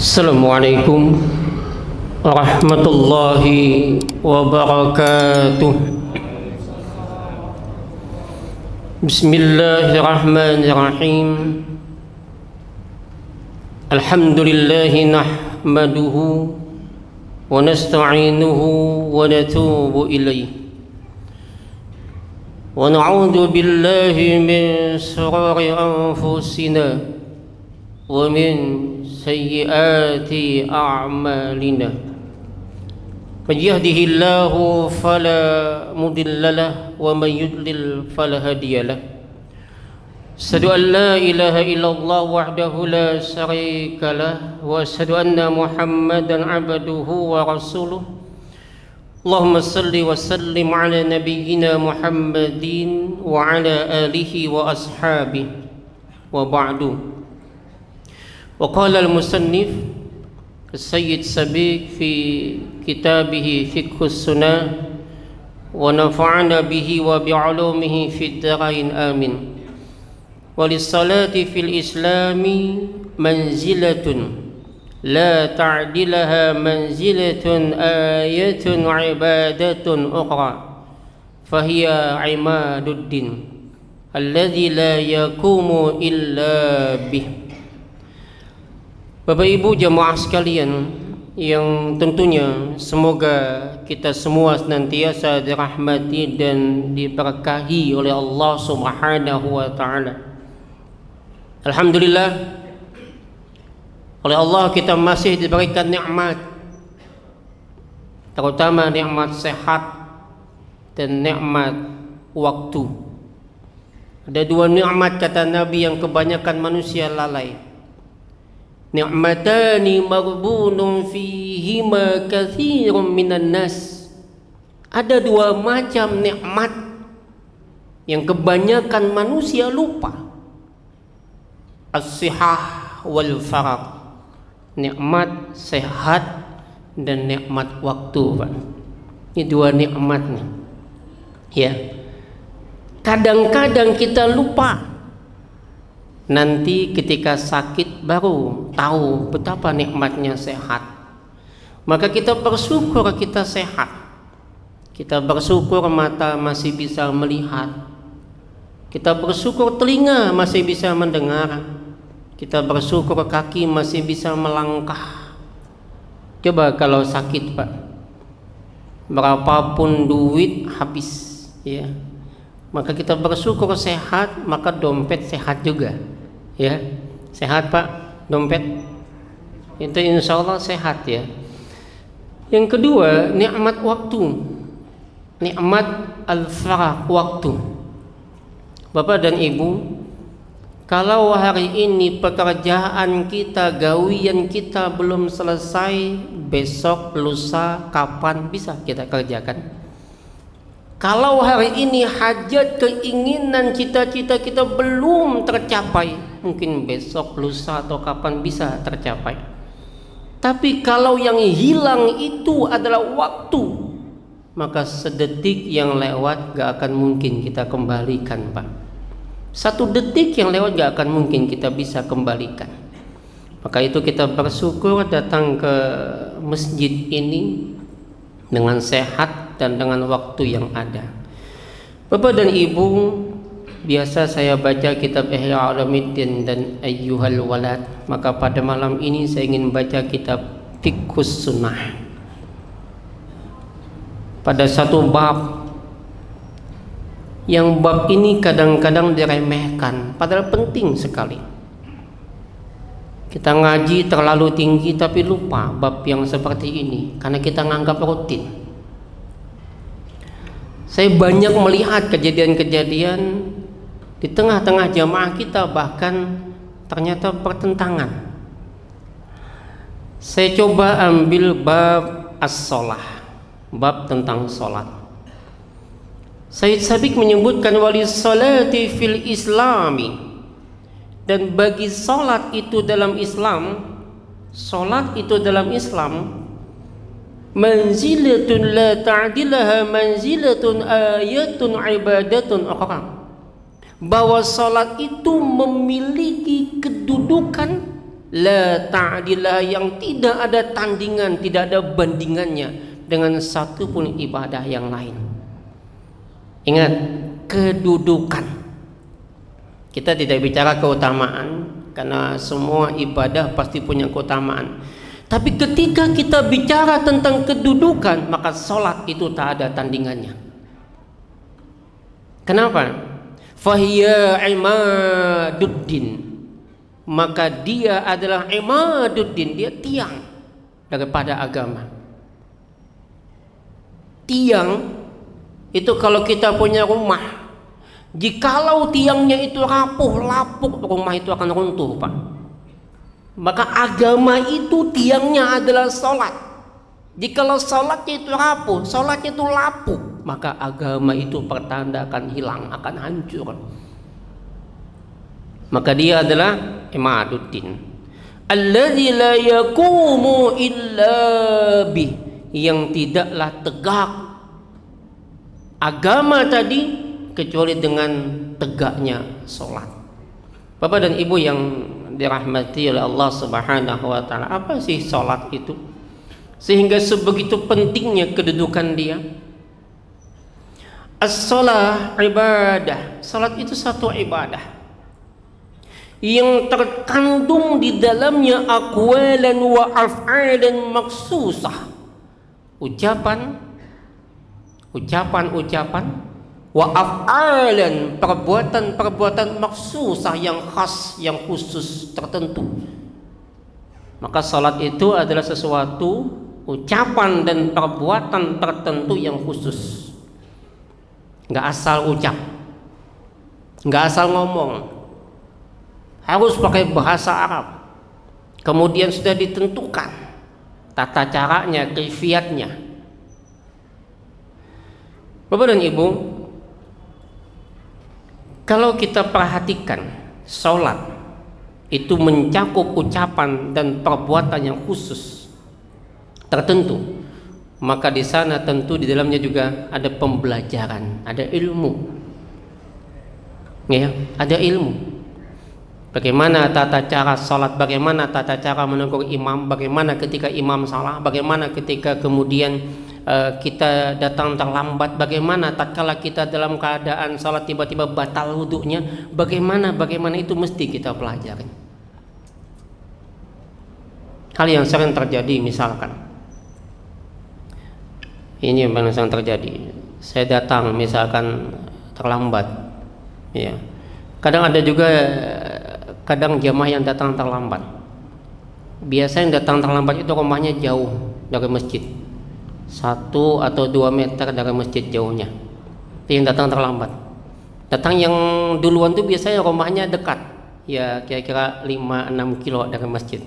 Assalamualaikum warahmatullahi wabarakatuh. Bismillahirrahmanirrahim. Alhamdulillahi nahmaduhu wa nasta'inuhu wa natubu ilayh. Wa na'udzu billahi min shururi anfusina wa min sayyiati a'malina. Man yahdihillahu fala mudilla lahu wa man yudlil fala hadiya lahu. Asyhadu an la ilaha illallah wahdahu la syarika lahu wa asyhadu anna Muhammadan 'abduhu wa rasuluh. Allahumma salli wa sallim ala nabiyyina Muhammadin wa ala alihi wa ashabihi wa ba'du. Wa qala al-musannif Sayyid Sabiq fi kitabih Fiqhus Sunnah wa nafa'ana bihi wa bi'ulumihi fid dharain amin. Wa lis-salati fil islami manzilatun la ta'dilaha manzilatun ayatun ibadatun ukhra fahiya imaduddin alladzi la yaqumu illa bih. Bapak Ibu jamaah sekalian yang tentunya semoga kita semua senantiasa dirahmati dan diberkahi oleh Allah Subhanahu wa taala. Alhamdulillah, oleh Allah kita masih diberikan nikmat, terutama nikmat sehat dan nikmat waktu. Ada dua nikmat kata Nabi yang kebanyakan manusia lalai. Ni'matani maghbunun fihima katsirun minan nas. Ada dua macam nikmat yang kebanyakan manusia lupa. As-sihah wal faragh. Nikmat sehat dan nikmat waktu, Pak. Ini dua nikmat nih. Ya. Kadang-kadang kita lupa. Nanti ketika sakit baru tahu betapa nikmatnya sehat. Maka kita bersyukur kita sehat. Kita bersyukur mata masih bisa melihat. Kita bersyukur telinga masih bisa mendengar. Kita bersyukur kaki masih bisa melangkah. Coba kalau sakit, Pak, berapapun duit habis, ya. Maka kita bersyukur sehat, maka dompet sehat juga, ya. Sehat, Pak, dompet itu insya Allah sehat, ya. Yang kedua, nikmat waktu, nikmat al-faragh, waktu. Bapak dan Ibu, kalau hari ini pekerjaan kita, gawian kita belum selesai, besok, lusa, kapan bisa kita kerjakan? Kalau hari ini hajat, keinginan, cita-cita kita belum tercapai, mungkin besok, lusa, atau kapan bisa tercapai. Tapi kalau yang hilang itu adalah waktu, maka sedetik yang lewat gak akan mungkin kita kembalikan, Pak. Satu detik yang lewat gak akan mungkin kita bisa kembalikan. Maka itu kita bersyukur datang ke masjid ini dengan sehat dan dengan waktu yang ada. Bapak dan Ibu, biasa saya baca kitab Ihya Ulumuddin dan Ayyuhal Walad. Maka pada malam ini saya ingin baca kitab Fiqhus Sunnah. Pada satu bab, yang bab ini kadang-kadang diremehkan, padahal penting sekali. Kita ngaji terlalu tinggi tapi lupa bab yang seperti ini karena kita nganggap rutin. Saya banyak melihat kejadian-kejadian di tengah-tengah jamaah kita, bahkan ternyata pertentangan. Saya coba ambil bab as-shalah, bab tentang sholat. Sayyid Sabiq menyebutkan walis salati fil islami, dan bagi salat itu dalam Islam, salat itu dalam Islam manzilatun la ta'dilaha manzilatun ayatun ibadatun ukhra. Bahwa salat itu memiliki kedudukan la ta'dilah, yang tidak ada tandingan, tidak ada bandingannya dengan satu pun ibadah yang lain. Ingat, kedudukan. Kita tidak bicara keutamaan, karena semua ibadah pasti punya keutamaan. Tapi ketika kita bicara tentang kedudukan, maka sholat itu tak ada tandingannya. Kenapa? Fahiya imaduddin, maka dia adalah imaduddin, dia tiang daripada agama. Tiang itu kalau kita punya rumah, jikalau tiangnya itu rapuh, lapuk, rumah itu akan runtuh, Pak. Maka agama itu tiangnya adalah sholat. Jikalau sholatnya itu rapuh, sholatnya itu lapuk, maka agama itu pertanda akan hilang, akan hancur. Maka dia adalah imaduddin, alladzi la yaqumu illa bih, yang tidaklah tegak agama tadi kecuali dengan tegaknya sholat. Bapak dan Ibu yang dirahmati oleh Allah Subhanahu wa taala, apa sih sholat itu sehingga sebegitu pentingnya kedudukan dia? As-shalah ibadah. Salat itu satu ibadah yang terkandung di dalamnya aqwalan wa af'alan maksusah, ucapan wa af'alan, perbuatan maksusah, yang khas, yang khusus, tertentu. Maka salat itu adalah sesuatu ucapan dan perbuatan tertentu yang khusus. Nggak asal ucap, nggak asal ngomong, harus pakai bahasa Arab. Kemudian sudah ditentukan tata caranya, kaifiatnya. Bapak dan Ibu, kalau kita perhatikan, sholat itu mencakup ucapan dan perbuatan yang khusus tertentu, maka di sana tentu di dalamnya juga ada pembelajaran, ada ilmu, ya, ada ilmu. Bagaimana tata cara sholat, bagaimana tata cara menegur imam, bagaimana ketika imam salah, bagaimana ketika kemudian kita datang terlambat, bagaimana tatkala kita dalam keadaan sholat tiba-tiba batal wudhunya, bagaimana itu mesti kita pelajari. Hal yang sering terjadi, misalkan ini yang sering terjadi, saya datang misalkan terlambat, ya. Kadang ada juga jamaah yang datang terlambat. Biasanya yang datang terlambat itu rumahnya jauh dari masjid, 1 atau 2 meter dari masjid jauhnya. Itu yang datang terlambat. Datang yang duluan tuh biasanya rumahnya dekat, ya kira-kira 5-6 kilo dari masjid,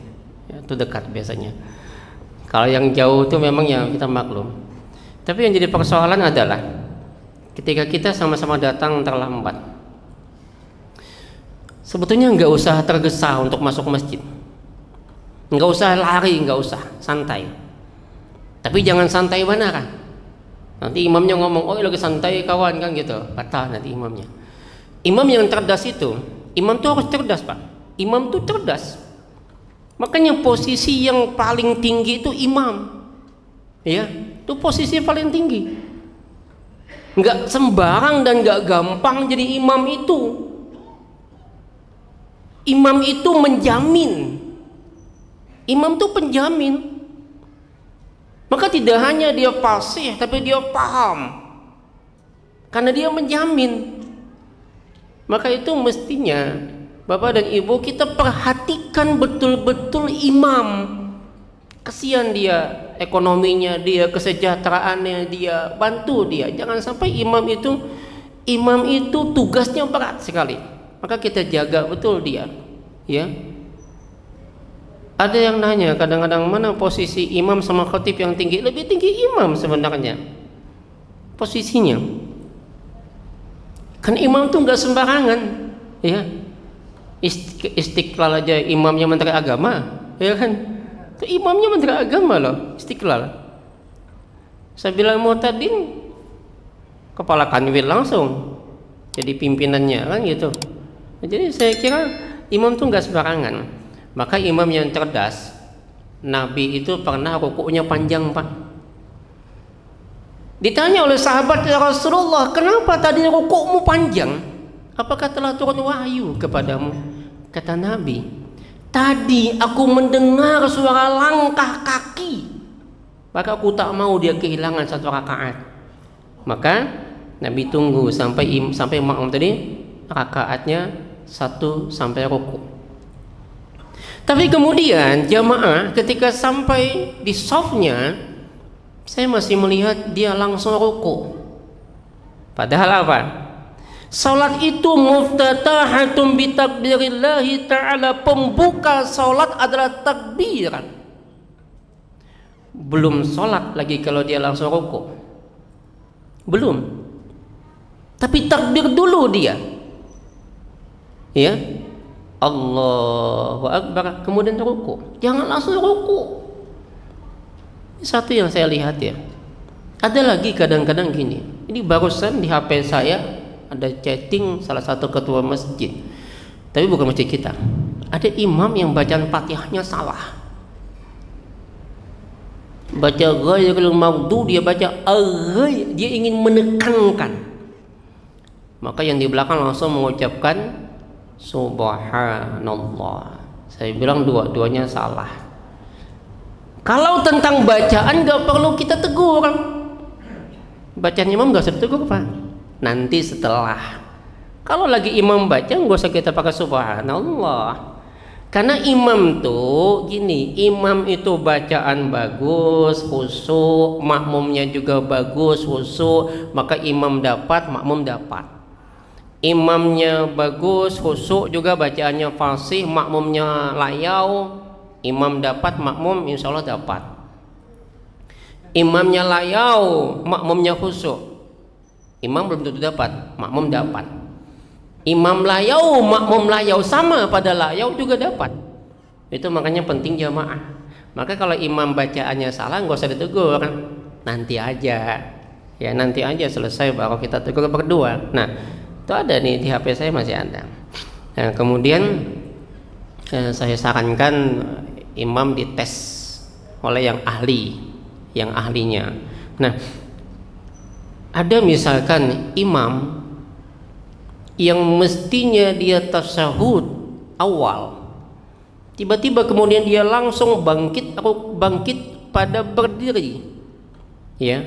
ya, itu dekat biasanya. Kalau yang jauh tuh memang ya kita maklum. Tapi yang jadi persoalan adalah ketika kita sama-sama datang terlambat, sebetulnya nggak usah tergesa untuk masuk masjid, nggak usah lari, nggak usah, santai. Tapi jangan santai beneran. Nanti imamnya ngomong, oh lagi santai kawan, kan gitu, batal nanti imamnya. Imam yang cerdas itu, imam tuh harus cerdas, Pak. Imam tuh cerdas. Makanya posisi yang paling tinggi itu imam, ya, itu posisi yang paling tinggi. Nggak sembarang dan nggak gampang jadi imam itu. Imam itu menjamin, imam itu penjamin. Maka tidak hanya dia fasih, tapi dia paham, karena dia menjamin. Maka itu mestinya Bapak dan Ibu kita perhatikan betul-betul imam. Kasihan dia ekonominya, dia kesejahteraannya, dia bantu dia. Jangan sampai imam itu tugasnya berat sekali. Maka kita jaga betul dia, ya. Ada yang nanya kadang-kadang, mana posisi imam sama khatib yang tinggi? Lebih tinggi imam sebenarnya posisinya. Kan imam tuh nggak sembarangan, ya. Istiqlal aja imamnya menteri agama, ya kan? Itu imamnya menteri agama loh, Istiqlal. Saya bilang muhtadin, kepala kanwil langsung jadi pimpinannya, kan gitu. Jadi saya kira imam tuh nggak sembarangan. Maka imam yang cerdas, Nabi itu pernah rukuknya panjang, Pak. Ditanya oleh sahabat, ya Rasulullah, kenapa tadi rukukmu panjang? Apakah telah turun wahyu kepadamu? Kata Nabi, tadi aku mendengar suara langkah kaki, maka aku tak mau dia kehilangan satu rakaat. Maka Nabi tunggu sampai makmum tadi rakaatnya 1 sampai rukuk. Tapi kemudian jamaah ketika sampai di shafnya, saya masih melihat dia langsung rukuk. Padahal apa? Salat itu muftatahatun bi takbirillahi ta'ala. Pembuka salat adalah takbir. Belum salat lagi kalau dia langsung rukuk. Belum. Tapi takbir dulu dia. Ya. Allahu Akbar, kemudian rukuk. Jangan langsung rukuk. Satu yang saya lihat ya. Ada lagi kadang-kadang gini. Ini barusan di HP saya ada chatting salah satu ketua masjid. Tapi bukan masjid kita. Ada imam yang bacaan Fatihahnya salah. Baca ghairil maghdubi, dia baca aghay, dia ingin menekankan. Maka yang di belakang langsung mengucapkan Subhanallah. Saya bilang dua-duanya salah. Kalau tentang bacaan gak perlu kita tegur. Bacaan imam gak usah ditegur, Pak. Nanti setelah. Kalau lagi imam baca gak usah kita pakai Subhanallah. Karena imam tuh gini, imam itu bacaan bagus, khusyuk, makmumnya juga bagus, khusyuk, maka imam dapat, makmum dapat. Imamnya bagus, khusyuk juga bacaannya fasih, makmumnya layau, imam dapat, makmum insya Allah dapat. Imamnya layau, makmumnya khusyuk, imam belum tentu dapat, makmum dapat. Imam layau, makmum layau, sama pada layau juga dapat. Itu makanya penting jamaah. Maka kalau imam bacaannya salah nggak usah ditegur, nanti aja, ya nanti aja selesai baru kita tegur berdua. Nah, itu ada nih di HP saya masih ada. Nah, kemudian saya sarankan imam dites oleh yang ahlinya. Nah, ada misalkan imam yang mestinya dia tasyahud awal, tiba-tiba kemudian dia langsung bangkit pada berdiri, ya,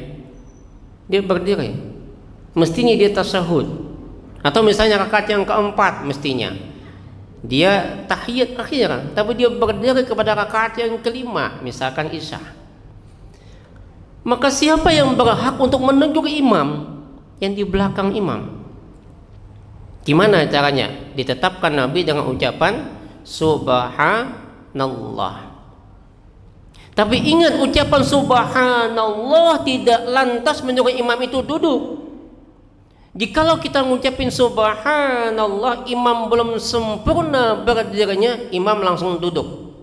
dia berdiri, mestinya dia tasyahud. Atau misalnya rakaat yang keempat mestinya dia tahiyat akhir, tapi dia berdiri kepada rakaat yang kelima, misalkan Isya. Maka siapa yang berhak untuk menegur imam yang di belakang imam? Gimana caranya? Ditetapkan Nabi dengan ucapan Subhanallah. Tapi ingat, ucapan Subhanallah tidak lantas menyuruh imam itu duduk. Jikalau kita mengucapin Subhanallah, imam belum sempurna berdirinya, imam langsung duduk.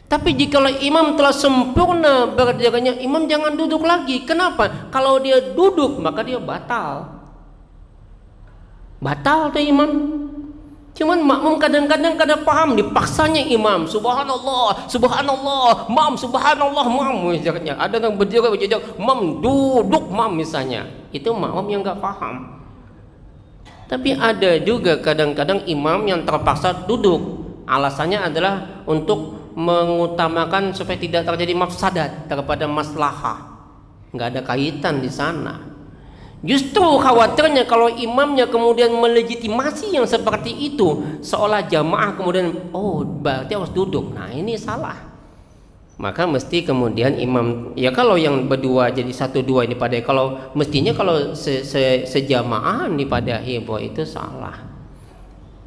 Tapi jikalau imam telah sempurna berdirinya, imam jangan duduk lagi. Kenapa? Kalau dia duduk maka dia batal tuh imam. Cuman makmum kadang-kadang paham, dipaksanya imam Subhanallah, Subhanallah, mam, Subhanallah, mam, misalnya. Ada yang berdiri mam, duduk, mam, misalnya. Itu makmum yang gak paham. Tapi ada juga kadang-kadang imam yang terpaksa duduk. Alasannya adalah untuk mengutamakan supaya tidak terjadi mafsadat daripada maslahah. Nggak ada kaitan di sana. Justru khawatirnya kalau imamnya kemudian melegitimasi yang seperti itu, seolah jamaah kemudian berarti harus duduk. Nah, ini salah. Maka mesti kemudian imam, ya kalau yang berdua jadi 1-2 ini pada, kalau mestinya kalau sejamaah dipadahi, bahwa itu salah.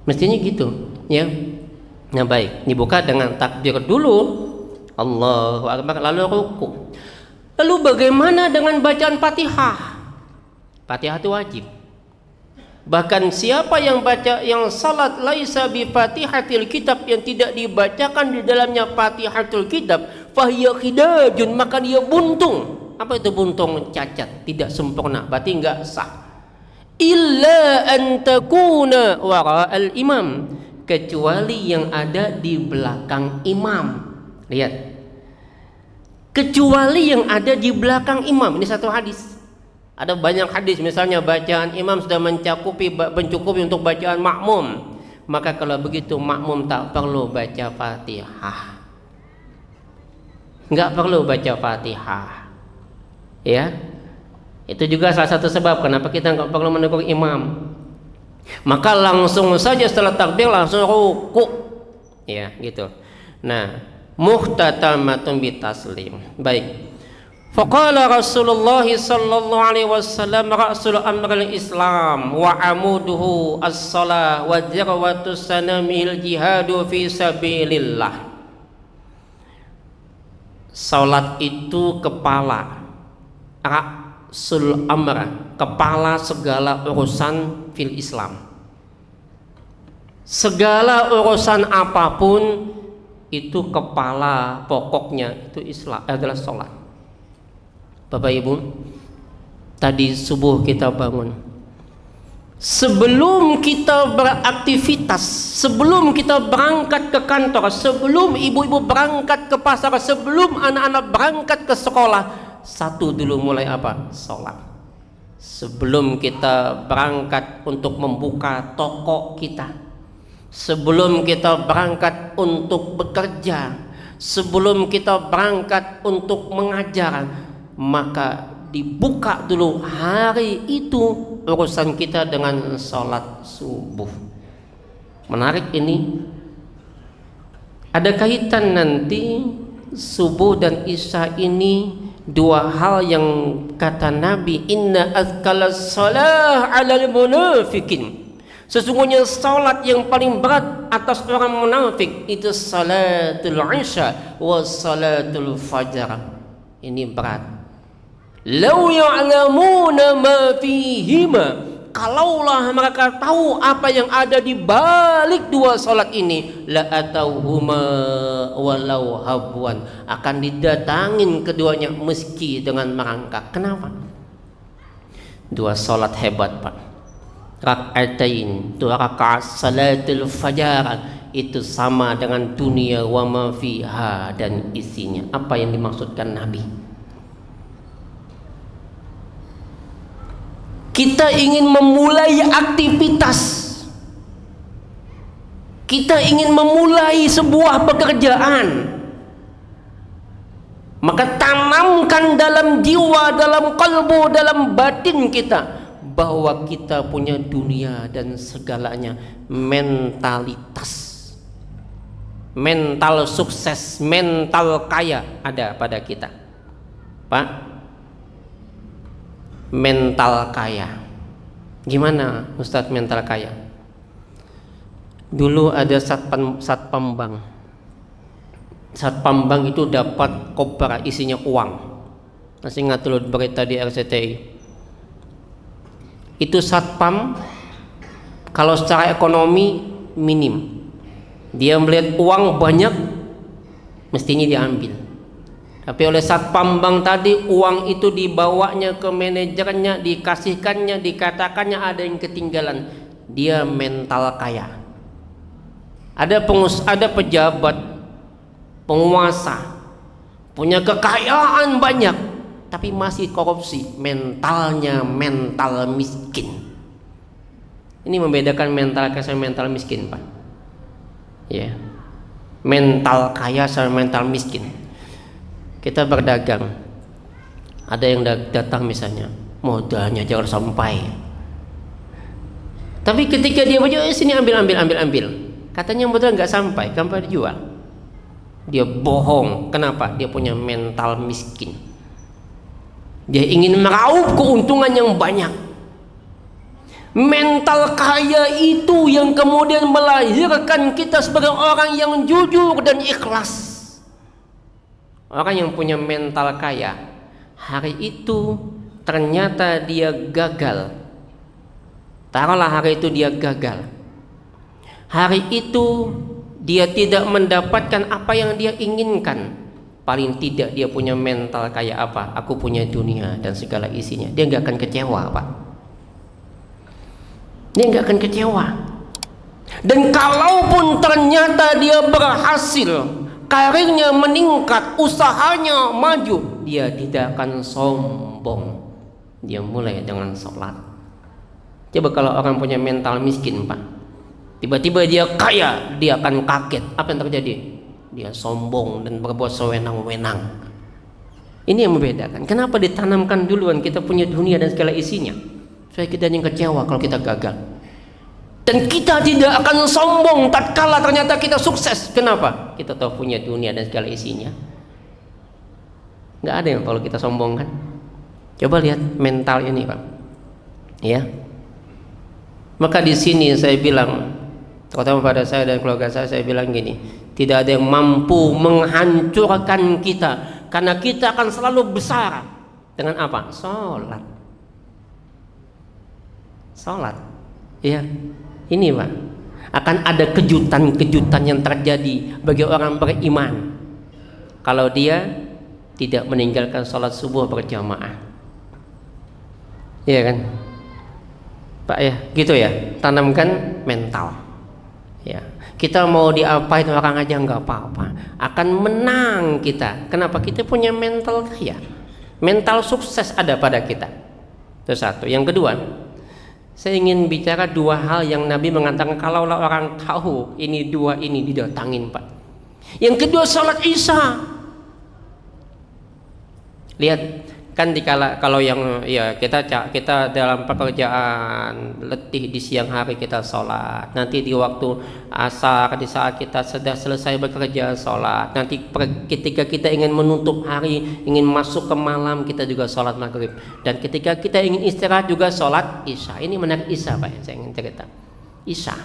Mestinya gitu, ya. Nah, baik, dibuka dengan takbir dulu, Allahu Akbar, lalu ruku. Lalu bagaimana dengan bacaan Fatihah? Fatihah itu wajib. Bahkan siapa yang salat laisa bi Fatihatil kitab, yang tidak dibacakan di dalamnya Fatihatul kitab, fahiya khidajun, maka dia buntung. Apa itu buntung? Cacat, tidak sempurna, berarti enggak sah. Illa an takuna wara'al imam, kecuali yang ada di belakang imam. Lihat, kecuali yang ada di belakang imam. Ini satu hadis. Ada banyak hadis, misalnya bacaan imam sudah mencukupi untuk bacaan makmum, maka kalau begitu makmum tak perlu baca Fatihah, nggak perlu baca Fatihah, ya. Itu juga salah satu sebab kenapa kita nggak perlu menegur imam. Maka langsung saja setelah takbir langsung ruku, ya gitu. Nah, muhtatamatun bitaslim. Baik. Faqala Rasulullah sallallahu alaihi wasallam ra'sul amril Islam wa amuduhu as-shalah wa jarwatu sanamil jihadu fi sabilillah. Salat itu kepala, ra'sul amr, kepala segala urusan fil Islam. Segala urusan apapun itu kepala pokoknya itu Islam adalah salat. Bapak Ibu, tadi subuh kita bangun, sebelum kita beraktivitas, sebelum kita berangkat ke kantor, sebelum ibu-ibu berangkat ke pasar, sebelum anak-anak berangkat ke sekolah, satu dulu mulai apa? Sholat. Sebelum kita berangkat untuk membuka toko kita, sebelum kita berangkat untuk bekerja, sebelum kita berangkat untuk mengajar, maka dibuka dulu hari itu urusan kita dengan sholat subuh. Menarik ini, ada kaitan nanti subuh dan isya ini dua hal yang kata Nabi, inna azkalas salah alal munafikin, sesungguhnya salat yang paling berat atas orang munafik itu salatul isya wa salatul fajar. Ini berat. Lau ya'lamuna ma fihima, kalaulah mereka tahu apa yang ada di balik dua salat ini, la atauhuma walau habwan, akan didatangin keduanya meski dengan merangkak. Kenapa? Dua salat hebat, Pak. Rak'atain, dua rakaat salatul fajar itu sama dengan dunia wa ma fiha dan isinya. Apa yang dimaksudkan Nabi? Kita ingin memulai aktivitas, kita ingin memulai sebuah pekerjaan, maka tanamkan dalam jiwa, dalam kalbu, dalam batin kita bahwa kita punya dunia dan segalanya. Mentalitas, mental sukses, mental kaya ada pada kita, Pak. Mental kaya. Gimana Ustadz mental kaya? Dulu ada satpam bank. Satpam bank itu dapat koper isinya uang. Masih ingat dulu berita di RCTI. Itu satpam kalau secara ekonomi minim, dia melihat uang banyak mestinya diambil. Tapi oleh satpam bank tadi uang itu dibawanya ke manajernya, dikasihkannya, dikatakannya ada yang ketinggalan. Dia mental kaya. Ada pejabat, penguasa, punya kekayaan banyak, tapi masih korupsi. Mentalnya mental miskin. Ini membedakan mental kaya sama mental miskin, Pak. Ya, mental kaya sama mental miskin. Kita berdagang, ada yang datang misalnya, modalnya jangan sampai. Tapi ketika dia baca, sini ambil, katanya modal nggak sampai, kapan dijual? Dia bohong. Kenapa? Dia punya mental miskin. Dia ingin meraup keuntungan yang banyak. Mental kaya itu yang kemudian melahirkan kita sebagai orang yang jujur dan ikhlas. Orang yang punya mental kaya, hari itu ternyata dia gagal. Taruhlah hari itu dia gagal. Hari itu dia tidak mendapatkan apa yang dia inginkan. Paling tidak dia punya mental kaya apa? Aku punya dunia dan segala isinya. Dia nggak akan kecewa, Pak. Dia nggak akan kecewa. Dan kalaupun ternyata dia berhasil, karirnya meningkat, usahanya maju, dia tidak akan sombong. Dia mulai dengan sholat. Coba kalau orang punya mental miskin, Pak, tiba-tiba dia kaya, dia akan kaget. Apa yang terjadi? Dia sombong dan berbuat sewenang-wenang. Ini yang membedakan. Kenapa ditanamkan duluan kita punya dunia dan segala isinya, supaya kita yang kecewa kalau kita gagal. Dan kita tidak akan sombong tatkala ternyata kita sukses. Kenapa? Kita tahu punya dunia dan segala isinya. Nggak ada yang kalau kita sombong kan. Coba lihat mental ini, Pak. Ya. Maka di sini saya bilang, terutama pada saya dan keluarga saya bilang gini, tidak ada yang mampu menghancurkan kita, karena kita akan selalu besar dengan apa? Sholat. Sholat. Ya. Ini, Pak, akan ada kejutan-kejutan yang terjadi bagi orang beriman kalau dia tidak meninggalkan sholat subuh berjamaah. Iya kan, Pak ya, gitu ya. Tanamkan mental. Ya, kita mau diapain orang aja nggak apa-apa, akan menang kita. Kenapa? Kita punya mental kaya, mental sukses ada pada kita. Itu satu. Yang kedua, saya ingin bicara dua hal yang Nabi mengatakan kalaulah orang tahu ini dua ini didatangin, Pak. Yang kedua, sholat Isya. Lihat kan kalau yang ya kita dalam pekerjaan letih di siang hari kita sholat, nanti di waktu asar di saat kita sudah selesai bekerja sholat, nanti ketika kita ingin menutup hari, ingin masuk ke malam, kita juga sholat maghrib, dan ketika kita ingin istirahat juga sholat Isya. Ini menarik Isya, Pak, yang saya ingin cerita. Isya,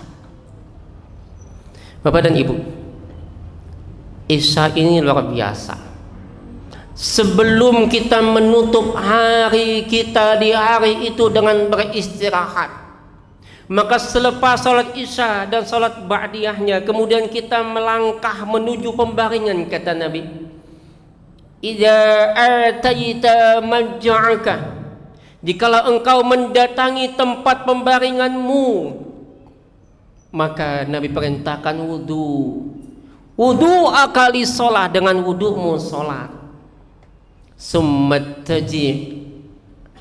Bapak dan Ibu, Isya ini luar biasa. Sebelum kita menutup hari kita di hari itu dengan beristirahat, maka selepas sholat Isya dan sholat ba'diyahnya, kemudian kita melangkah menuju pembaringan, kata Nabi, idza ataita maj'aka, jikalau engkau mendatangi tempat pembaringanmu, maka Nabi perintahkan wudu akali sholat, dengan wudumu sholat. Summataji,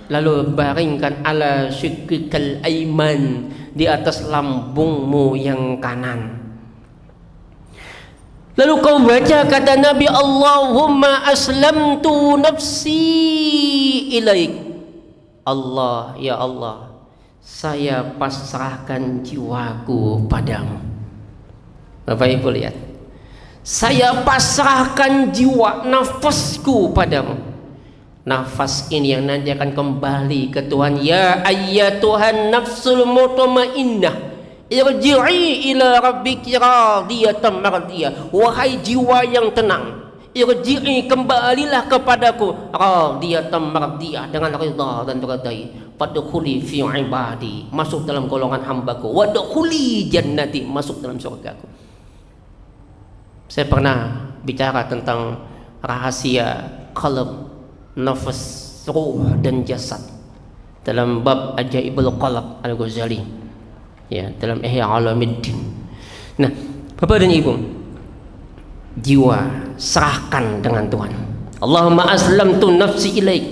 lalu baringkan ala syikikal aiman, di atas lambungmu yang kanan. Lalu kau baca kata Nabi, Allahumma aslamtu nafsi ilaik. Allah, ya Allah, saya pasrahkan jiwaku padamu. Bapak Ibu lihat, saya pasrahkan jiwa, nafasku padamu. Nafas ini yang nanti akan kembali ke Tuhan. Ya ayyatuhan nafsul mutmainnah, irji'i ila rabbiki radiyatan mardiyah. Wahai jiwa yang tenang, irji'i, kembalilah kepadaku, radiyatan mardiyah, dengan ridha dan terdai. Fadkhuli fi ibadi, masuk dalam golongan hambaku. Wadkhuli jannati, masuk dalam surgaku. Saya pernah bicara tentang rahasia qalb, nafas, ruh dan jasad dalam bab Ajaibul Qalb Al-Ghazali, ya, dalam Ihya Ulumuddin. Nah, Bapak dan Ibu, jiwa serahkan dengan Tuhan. Allahumma aslamtu nafsi ilaik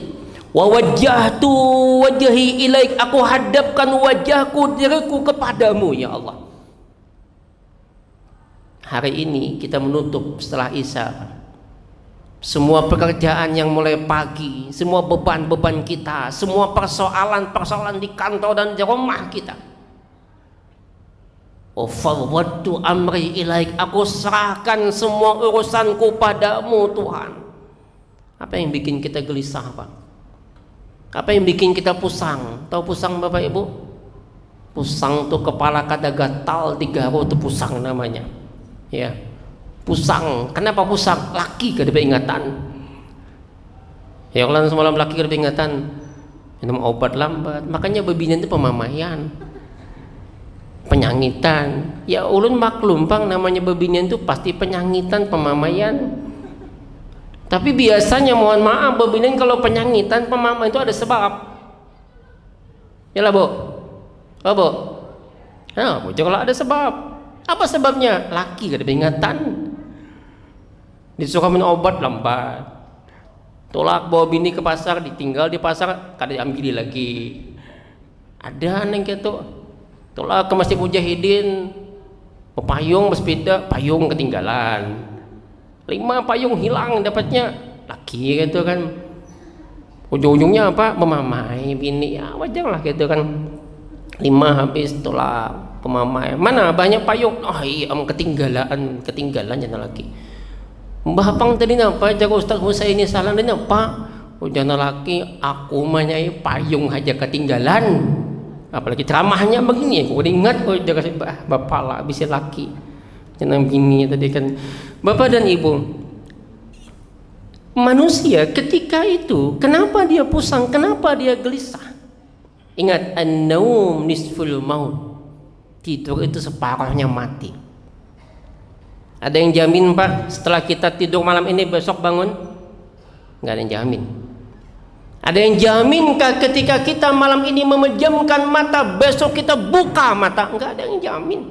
wa wajjahtu wajhi ilaik, aku hadapkan wajahku, diriku kepadamu, ya Allah. Hari ini kita menutup setelah Isya semua pekerjaan yang mulai pagi, semua beban-beban kita, semua persoalan-persoalan di kantor dan di rumah kita. Fawwadtu amri ilaik, aku serahkan semua urusanku padamu, Tuhan. Apa yang bikin kita gelisah, Pak? Apa yang bikin kita pusang? Tahu pusang, Bapak Ibu? Pusang tuh kepala kada gatal, digaruk tuh pusang namanya. Ya, pusang. Kenapa pusang? Laki kada ingatan. Ya, kalau semalam laki kada ingatan, minum obat lambat. Makanya bebinian itu pemamaian, penyangitan. Ya ulun maklum, Bang, namanya bebinian itu pasti penyangitan, pemamaian. Tapi biasanya, mohon maaf, bebinian kalau penyangitan, pemamaian itu ada sebab. Ya lah, Bu. Oh, Bu. Nah, bocor lah ada sebab. Apa sebabnya? Laki gak ada peringatan. Disuruh minum obat lambat. Tolak bawa bini ke pasar, ditinggal di pasar, kada diambil lagi. Ada neng gitu. Tolak ke Masjid Mujahidin, payung bersepeda, payung ketinggalan. 5 payung hilang dapatnya. Laki gitu kan. Ujung-ujungnya apa? Memamai bini. Ya wajar lah gitu kan. 5 habis tolak pemamai. Mana banyak payung? Oh iya, ketinggalan jangan lagi. Mbah Pang tadi napa jaga Ustaz Husaini salah tadi napa? Oh jangan laki aku manyai payung aja ketinggalan. Apalagi ceramahnya begini, aku ingat jaga bapak lah bisa laki. Jangan bini tadi kan. Bapak dan Ibu, manusia ketika itu kenapa dia pusing, kenapa dia gelisah? Ingat, an-naum nisful maut. Tidur itu separuhnya mati. Ada yang jamin Pak setelah kita tidur malam ini besok bangun? Nggak ada yang jamin. Ada yang jaminkah ketika kita malam ini memejamkan mata besok kita buka mata? Nggak ada yang jamin.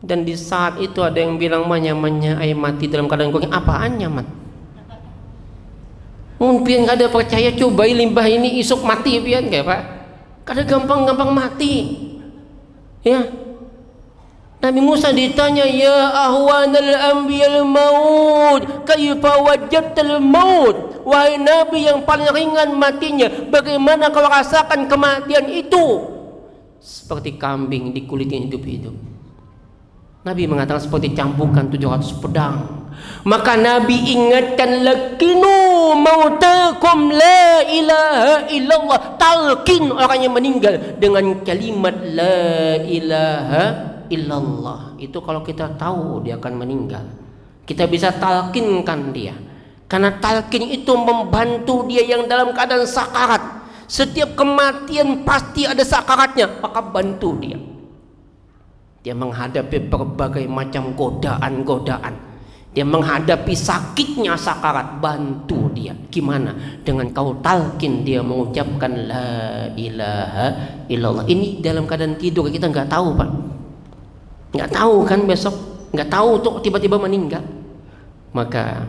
Dan di saat itu ada yang bilang manya air mati dalam keadaan goreng. Apaan nyaman? Mungkin nggak ada percaya, cobain limbah ini isuk mati pian kayak Pak. Kada gampang mati. Ya. Nabi Musa ditanya, ya ahwanal anbiyal maut, kaifa wajadtal maut? Wahai Nabi yang paling ringan matinya, bagaimana kau rasakan kematian itu? Seperti kambing dikulitin hidup-hidup. Nabi mengatakan seperti cambukan 700 pedang. Maka Nabi ingatkan, lakinu mautakum la ilaha illallah. Talqin orang yang meninggal dengan kalimat la ilaha illallah. Itu kalau kita tahu dia akan meninggal, kita bisa talkinkan dia. Karena talkin itu membantu dia yang dalam keadaan sakarat. Setiap kematian pasti ada sakaratnya, maka bantu dia. Dia menghadapi berbagai macam godaan-godaan. Dia menghadapi sakitnya sakarat, bantu dia. Gimana? Dengan kau talkin dia mengucapkan la ilaha illallah. Ini dalam keadaan tidur, kita nggak tahu Pak. Nggak tahu kan besok, nggak tahu tuh tiba-tiba meninggal. Maka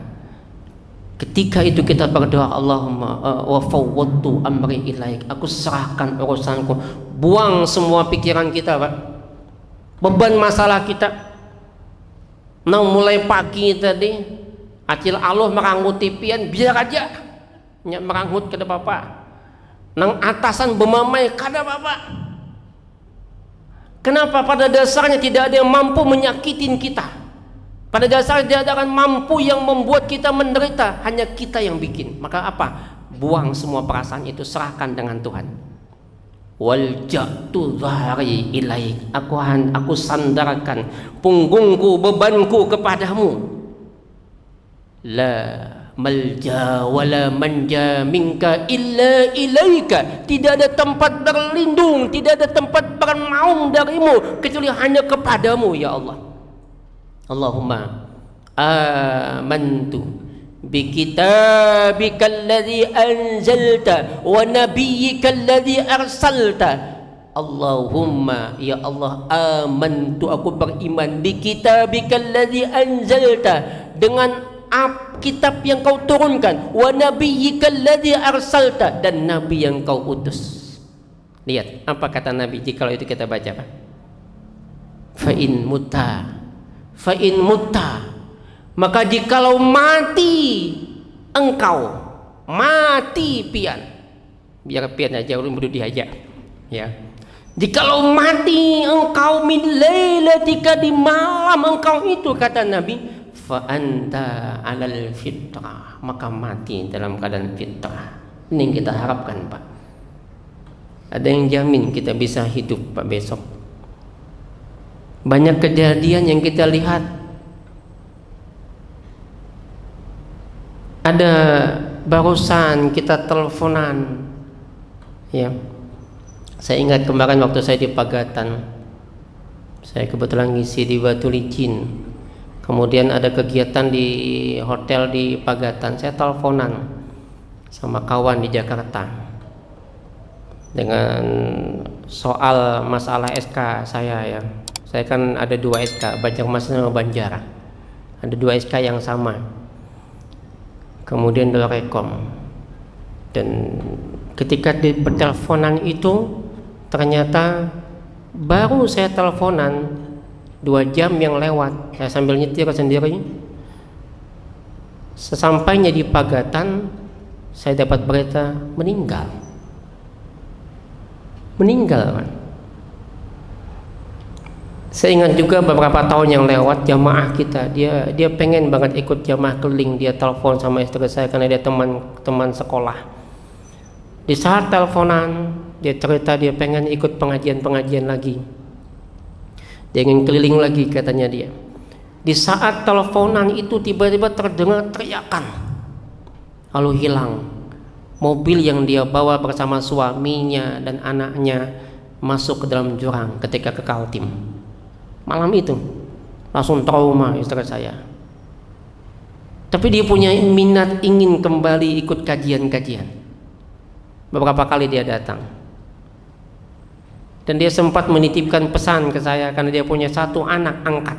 ketika itu kita berdoa, Allahumma wa fawwadtu amri ilaik. Aku serahkan urusanku. Buang semua pikiran kita Pak, beban masalah kita. Nah mulai pagi tadi acil Allah merangut tipian, biar aja nyak merangut kada apa-apa. Nang atasan bemamai kada apa-apa. Kenapa? Pada dasarnya tidak ada yang mampu menyakitin kita. Pada dasarnya tidak ada yang mampu yang membuat kita menderita, hanya kita yang bikin. Maka apa? Buang semua perasaan itu, serahkan dengan Tuhan. Walja'tu dhahri ilaik. Aku sandarkan punggungku, bebanku kepadamu. La malja wala manja minka illa ilaika. Tidak ada tempat berlindung, tidak ada tempat bernaung darimu kecuali hanya kepadamu ya Allah. Allahumma amantu bi kitabikal ladzi anzalta wa nabiyyikal ladzi arsalta. Allahumma ya Allah, amantu, aku beriman, bi kitabikal ladzi anzalta, dengan kitab yang kau turunkan, wa nabiyyikal ladzi arsalta, dan nabi yang kau utus. Lihat apa kata Nabi jika itu kita baca Pak. Fa in mutta, maka jikalau mati engkau, mati pian, biar pian aja ulun bodoh diajak ya. Jikalau mati engkau min lailatika, di malam engkau itu, kata Nabi, fa anta alal fitrah, maka mati dalam keadaan fitrah. Ini yang kita harapkan Pak. Ada yang jamin kita bisa hidup Pak besok? Banyak kejadian yang kita lihat. Ada barusan kita teleponan ya. Saya ingat kemarin waktu saya di Pagatan, saya kebetulan ngisi di Batu Licin, kemudian ada kegiatan di hotel di Pagatan. Saya teleponan sama kawan di Jakarta dengan soal masalah SK saya ya. Saya kan ada 2 SK, Banjarmasin sama Banjar. Ada 2 SK yang sama. Kemudian direkom. Dan ketika di perteleponan itu ternyata baru saya teleponan 2 jam yang lewat. Saya sambil nyetir sendiri. Sesampainya di Pagatan, saya dapat berita meninggal. Kan? Saya ingat juga beberapa tahun yang lewat jamaah kita, dia pengen banget ikut jamaah keliling. Dia telepon sama istri saya karena dia teman sekolah. Di saat teleponan dia cerita dia pengen ikut pengajian lagi. Dia ingin keliling lagi katanya dia. Di saat teleponan itu tiba-tiba terdengar teriakan, lalu hilang. Mobil yang dia bawa bersama suaminya dan anaknya masuk ke dalam jurang ketika ke Kaltim. Malam itu langsung trauma istri saya. Tapi dia punya minat ingin kembali ikut kajian-kajian. Beberapa kali dia datang. Dan dia sempat menitipkan pesan ke saya karena dia punya 1 anak angkat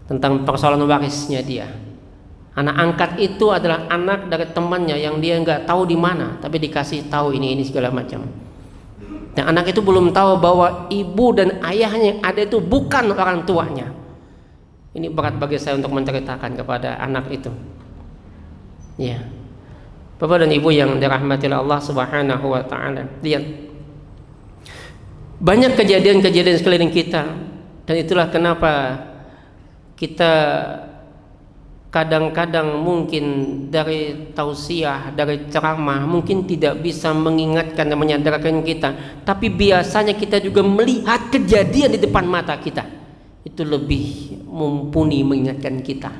tentang persoalan warisnya dia. Anak angkat itu adalah anak dari temannya yang dia nggak tahu di mana, tapi dikasih tahu ini segala macam. Dan anak itu belum tahu bahwa ibu dan ayahnya yang ada itu bukan orang tuanya. Ini berat bagi saya untuk menceritakan kepada anak itu. Ya, Bapak dan Ibu yang dirahmati Allah Subhanahu Wa Taala, lihat banyak kejadian-kejadian sekeliling kita, dan itulah kenapa kita kadang-kadang mungkin dari tausiah, dari ceramah mungkin tidak bisa mengingatkan dan menyadarkan kita, tapi biasanya kita juga melihat kejadian di depan mata kita, itu lebih mumpuni mengingatkan kita.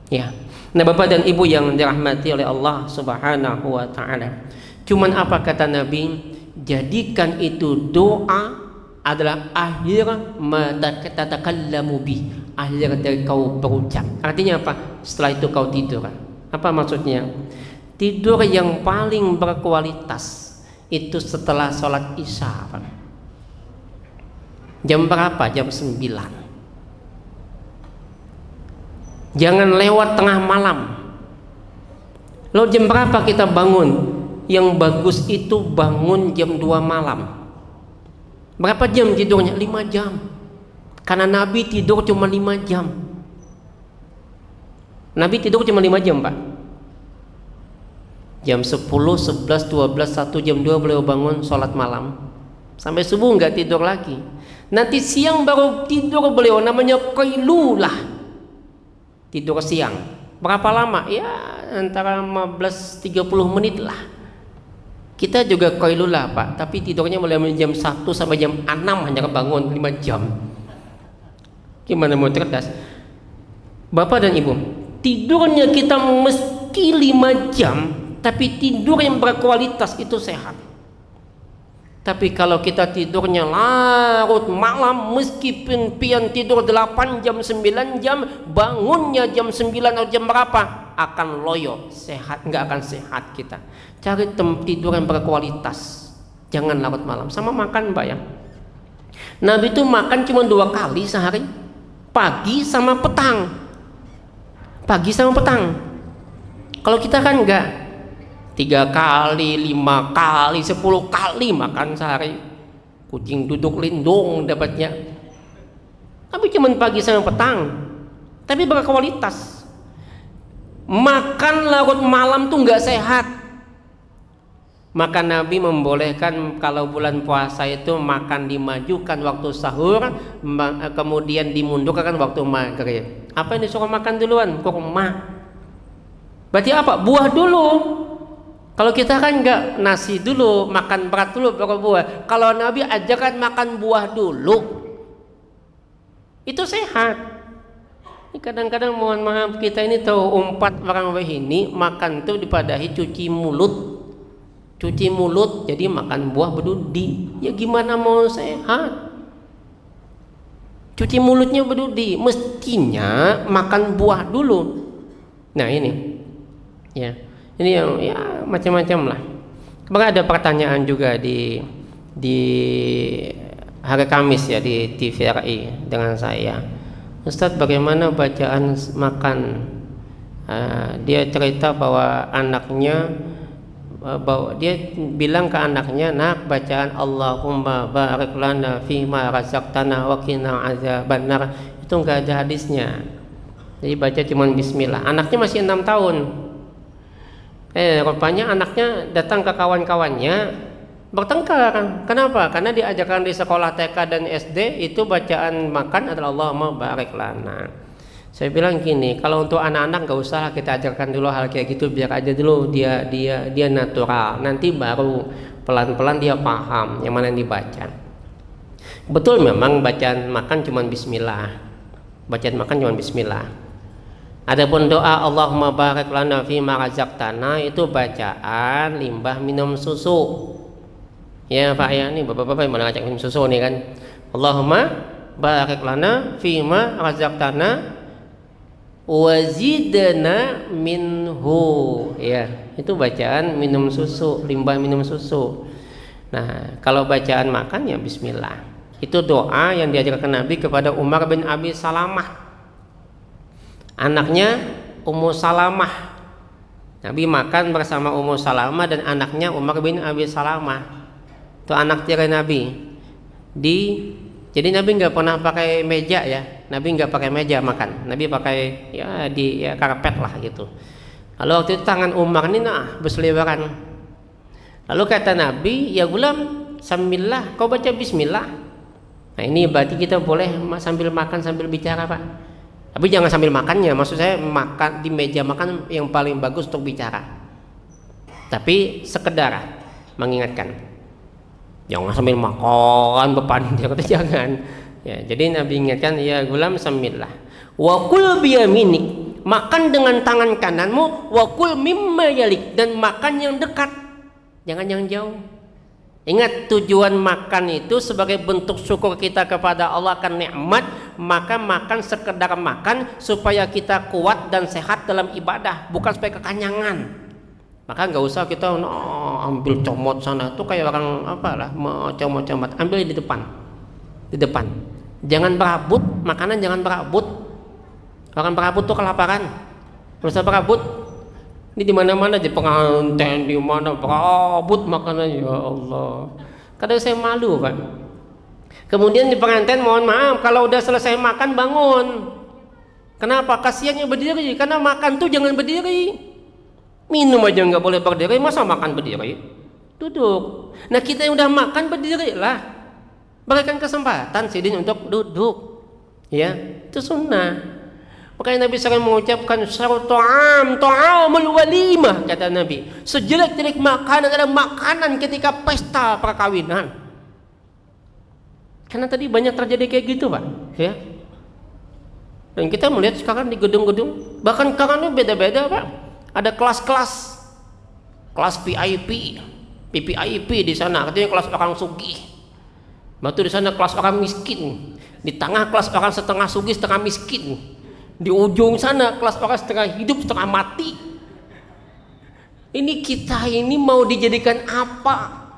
Ya, nah Bapak dan Ibu yang dirahmati oleh Allah Subhanahu Wa Taala, cuman apa kata Nabi, jadikan itu doa adalah akhir matatakallamu bi, akhir dari kau berucap. Artinya apa? Setelah itu kau tidur. Apa maksudnya? Tidur yang paling berkualitas itu setelah sholat isya. Jam berapa? Jam 9. Jangan lewat tengah malam. Lalu jam berapa kita bangun? Yang bagus itu bangun jam 2 malam. Berapa jam tidurnya? 5 jam. Karena Nabi tidur cuma 5 jam. Nabi tidur cuma 5 jam, Pak. Jam 10, 11, 12, 1, jam 2 beliau bangun sholat malam. Sampai subuh nggak tidur lagi. Nanti siang baru tidur beliau, namanya qailulah. Tidur siang. Berapa lama? Ya antara 15-30 menit lah. Kita juga qailulah, Pak, tapi tidurnya mulai jam 1 sampai jam 6 hanya bangun 5 jam. Gimana mau cerdas? Bapak dan Ibu, tidurnya kita meski 5 jam, tapi tidur yang berkualitas itu sehat. Tapi kalau kita tidurnya larut malam, meskipun pian tidur 8 jam, 9 jam, bangunnya jam 9 atau jam berapa, akan loyo, sehat, nggak akan sehat kita. Cari tidur yang berkualitas, jangan larut malam. Sama makan, Mbak ya. Nabi itu makan cuma 2 kali sehari, pagi sama petang. Pagi sama petang. Kalau kita kan enggak, 3 kali, 5 kali, 10 kali makan sehari. Kucing duduk lindung dapatnya. Tapi cuma pagi sama petang, tapi berkualitas. Makan larut malam tuh enggak sehat. Maka Nabi membolehkan kalau bulan puasa itu makan dimajukan waktu sahur, kemudian dimundurkan waktu maghrib. Apa yang disuruh makan duluan? Kurma. Berarti apa? Buah dulu. Kalau kita kan enggak, nasi dulu, makan berat dulu baru buah. Kalau Nabi ajarkan makan buah dulu, itu sehat. Ini kadang-kadang mohon maaf kita ini tahu umpat orang ini makan tuh dipadahi cuci mulut. Cuci mulut jadi makan buah berdudi. Ya gimana mau sehat? Cuci mulutnya berdudi, mestinya makan buah dulu. Nah ini, ya ini yang ya macam-macam lah. Bahkan ada pertanyaan juga di di hari Kamis ya di TVRI dengan saya, Ustadz bagaimana bacaan makan? Dia cerita bahwa anaknya, bahwa dia bilang ke anaknya, nak, bacaan Allahumma barik lana fima razaqtana wa qina azabannar itu enggak ada hadisnya, jadi baca cuma bismillah. Anaknya masih 6 tahun. Rupanya anaknya datang ke kawan-kawannya bertengkar. Kenapa? Karena diajarkan di sekolah TK dan SD itu bacaan makan adalah Allahumma barik lana. Saya bilang gini, kalau untuk anak-anak nggak usah kita ajarkan dulu hal kayak gitu, biar aja dulu dia natural, nanti baru pelan-pelan dia paham yang mana yang dibaca. Betul, memang bacaan makan cuma bismillah, bacaan makan cuma bismillah. Adapun doa Allahumma barik lana fima razaqtana itu bacaan limbah minum susu. Ya Pak ya, nih bapak-bapak yang ngajak minum susu nih kan. Allahumma barik lana fima razaqtana wazidna minhu, ya itu bacaan minum susu, limbah minum susu. Nah kalau bacaan makan ya bismillah. Itu doa yang diajarkan Nabi kepada Umar bin Abi Salamah, anaknya Ummu Salamah. Nabi makan bersama Ummu Salamah dan anaknya Umar bin Abi Salamah, itu anak tiri Nabi. Jadi Nabi nggak pernah pakai meja ya, Nabi nggak pakai meja makan, Nabi pakai di karpet lah gitu. Lalu waktu itu tangan Umar ini berseliweran. Lalu kata Nabi, ya gulam, sambillah, kau baca bismillah. Nah ini berarti kita boleh sambil makan sambil bicara Pak. Tapi jangan sambil makannya, maksud saya makan di meja makan yang paling bagus untuk bicara. Tapi sekedar mengingatkan. Jangan sambil makan bepan dia kata jangan. Ya, jadi Nabi ingatkan, ya gulam samillah. Wa kul biyaminik, makan dengan tangan kananmu, wa kul mimma yalik, dan makan yang dekat, jangan yang jauh. Ingat tujuan makan itu sebagai bentuk syukur kita kepada Allah akan nikmat, maka makan sekedar makan supaya kita kuat dan sehat dalam ibadah, bukan supaya kekanyangan. Maka nggak usah kita ambil comot sana tuh kayak orang apalah mau comot-comot, ambil di depan. Jangan berabut makanan, jangan berabut. Orang berabut tuh kelaparan. Nggak usah berabut. Ini di mana-mana di pengantin, di mana berabut makanan, ya Allah. Kadang saya malu Pak. Kemudian di pengantin mohon maaf kalau udah selesai makan bangun. Kenapa? Kasihannya berdiri, karena makan tuh jangan berdiri. Minum aja nggak boleh berdiri, masa makan berdiri? Duduk. Nah kita yang udah makan berdiri lah, berikan kesempatan sidin untuk duduk, ya itu sunnah. Makanya Nabi sering mengucapkan syarut ta'amul walimah, kata Nabi, sejelek-jelek makanan adalah makanan ketika pesta perkawinan. Karena tadi banyak terjadi kayak gitu Pak, ya. Dan kita melihat sekarang di gedung-gedung, bahkan sekarang beda-beda Pak. Ada kelas-kelas, kelas VIP, PPIP di sana, katanya kelas orang sugih. Batu di sana kelas orang miskin, di tengah kelas orang setengah sugih setengah miskin, di ujung sana kelas orang setengah hidup setengah mati. Ini kita ini mau dijadikan apa?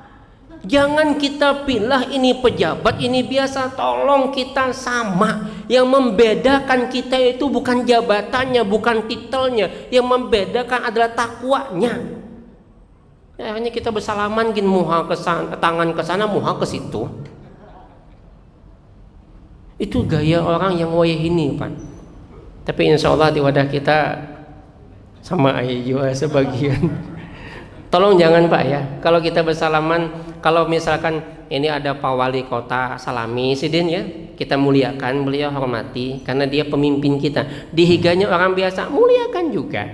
Jangan kita pilih ini pejabat, ini biasa. Tolong kita sama. Yang membedakan kita itu bukan jabatannya, bukan titelnya. Yang membedakan adalah takwanya. Ya, hanya kita bersalaman gini, muha ke sana, tangan ke sana, muha ke situ. Itu gaya orang yang wayah ini Pak. Tapi insya Allah di wadah kita sama aja sebagian. Tolong jangan Pak ya, kalau kita bersalaman, kalau misalkan ini ada Pak Wali Kota salami sidin ya, kita muliakan, beliau hormati karena dia pemimpin kita. Dihiganya orang biasa, muliakan juga.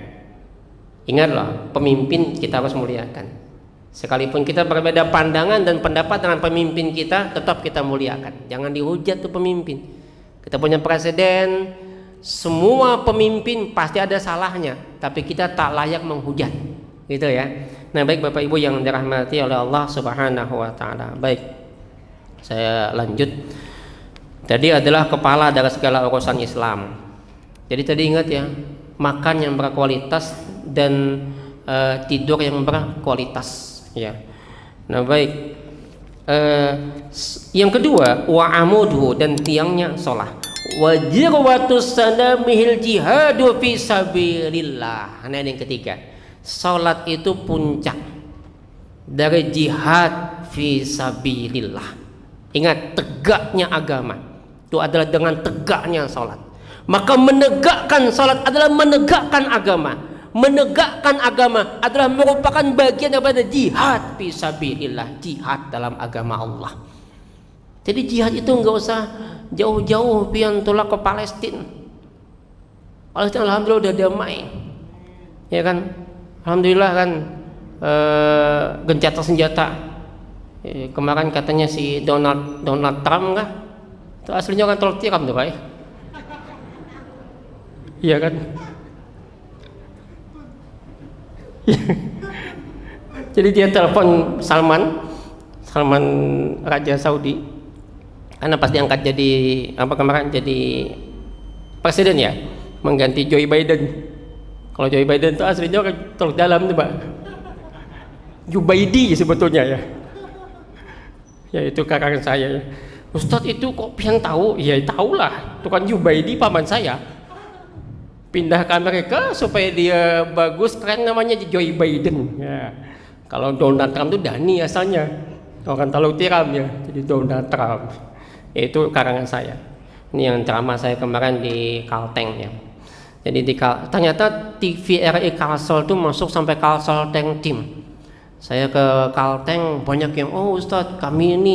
Ingat loh, pemimpin kita harus muliakan. Sekalipun kita berbeda pandangan dan pendapat dengan pemimpin kita, tetap kita muliakan. Jangan dihujat tuh pemimpin. Kita punya presiden, semua pemimpin pasti ada salahnya, tapi kita tak layak menghujat, gitu ya. Nah baik Bapak Ibu yang dirahmati oleh Allah Subhanahu wa Ta'ala. Baik, saya lanjut. Tadi adalah kepala dari segala urusan Islam. Jadi tadi ingat ya, makan yang berkualitas dan tidur yang berkualitas ya. Nah baik, Yang kedua, wa amuduhu, dan tiangnya sholat. Wa jirwatus sanamihil jihadu fi sabilillah. Nah, yang ketiga, sholat itu puncak dari jihad fi sabilillah. Ingat, tegaknya agama itu adalah dengan tegaknya sholat. Maka menegakkan sholat adalah menegakkan agama. Menegakkan agama adalah merupakan bagian daripada jihad fi sabilillah, jihad dalam agama Allah. Jadi jihad itu enggak usah jauh-jauh pian tolak ke Palestina. Palestina alhamdulillah udah damai. Ya kan? Alhamdulillah kan, gencatan senjata. Kemarin katanya si Donald Trump kah? Itu aslinya kan tolak tiram tuh, Pak. Iya kan? Jadi dia telepon Salman Raja Saudi, karena pas diangkat jadi kemarin jadi presiden ya, mengganti Joe Biden. Kalau Joe Biden itu aslinya kan tolak dalam tuh, Pak. Jubaidi sebetulnya ya. Ya itu kakak saya ya. Ustadz itu kok pian tahu? Ya tahulah, itu kan Jubaidi paman saya. Pindah ke Amerika supaya dia bagus, keren, namanya Joe Biden ya. Kalau Donald Trump itu Dani asalnya, orang tahu tiram ya, jadi Donald Trump. Itu karangan saya. Ini yang ceramah saya kemarin di Kalteng ya. Jadi ternyata TVRI Kalsel itu masuk sampai Kalsel Tank Team. Saya ke Kalteng, banyak yang, oh Ustadz kami ini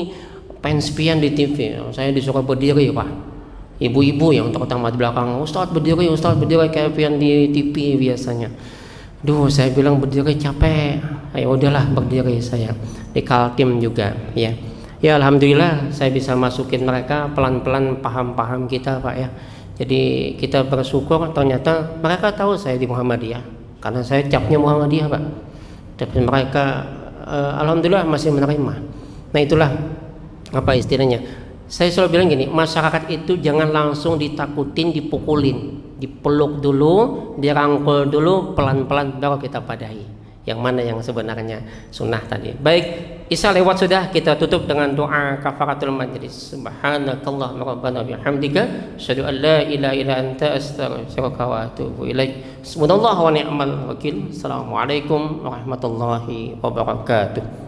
fans pian di TV. Saya disuruh berdiri, Pak. Ibu-ibu yang terutama di belakang, Ustadz berdiri kayak pian di TV biasanya. Duh, saya bilang berdiri capek. Ayo udahlah berdiri saya di Kaltim juga ya. Ya alhamdulillah saya bisa masukin mereka pelan-pelan paham kita, Pak ya. Jadi kita bersyukur ternyata mereka tahu saya di Muhammadiyah, karena saya capnya Muhammadiyah, Pak. Tapi mereka alhamdulillah masih menerima. Nah itulah apa istilahnya. Saya selalu bilang gini, masyarakat itu jangan langsung ditakutin, dipukulin, dipeluk dulu, dirangkul dulu, pelan-pelan baru kita padahi. Yang mana yang sebenarnya sunnah tadi. Baik, Isya lewat sudah, kita tutup dengan doa kafaratul majlis. Subhanakallahumma rabbana bihamdika asyhadu an la ilaha illa anta astaghfiruka wa atubu ilaik. Subhanallah wa ni'mal wakil. Assalamualaikum warahmatullahi wabarakatuh.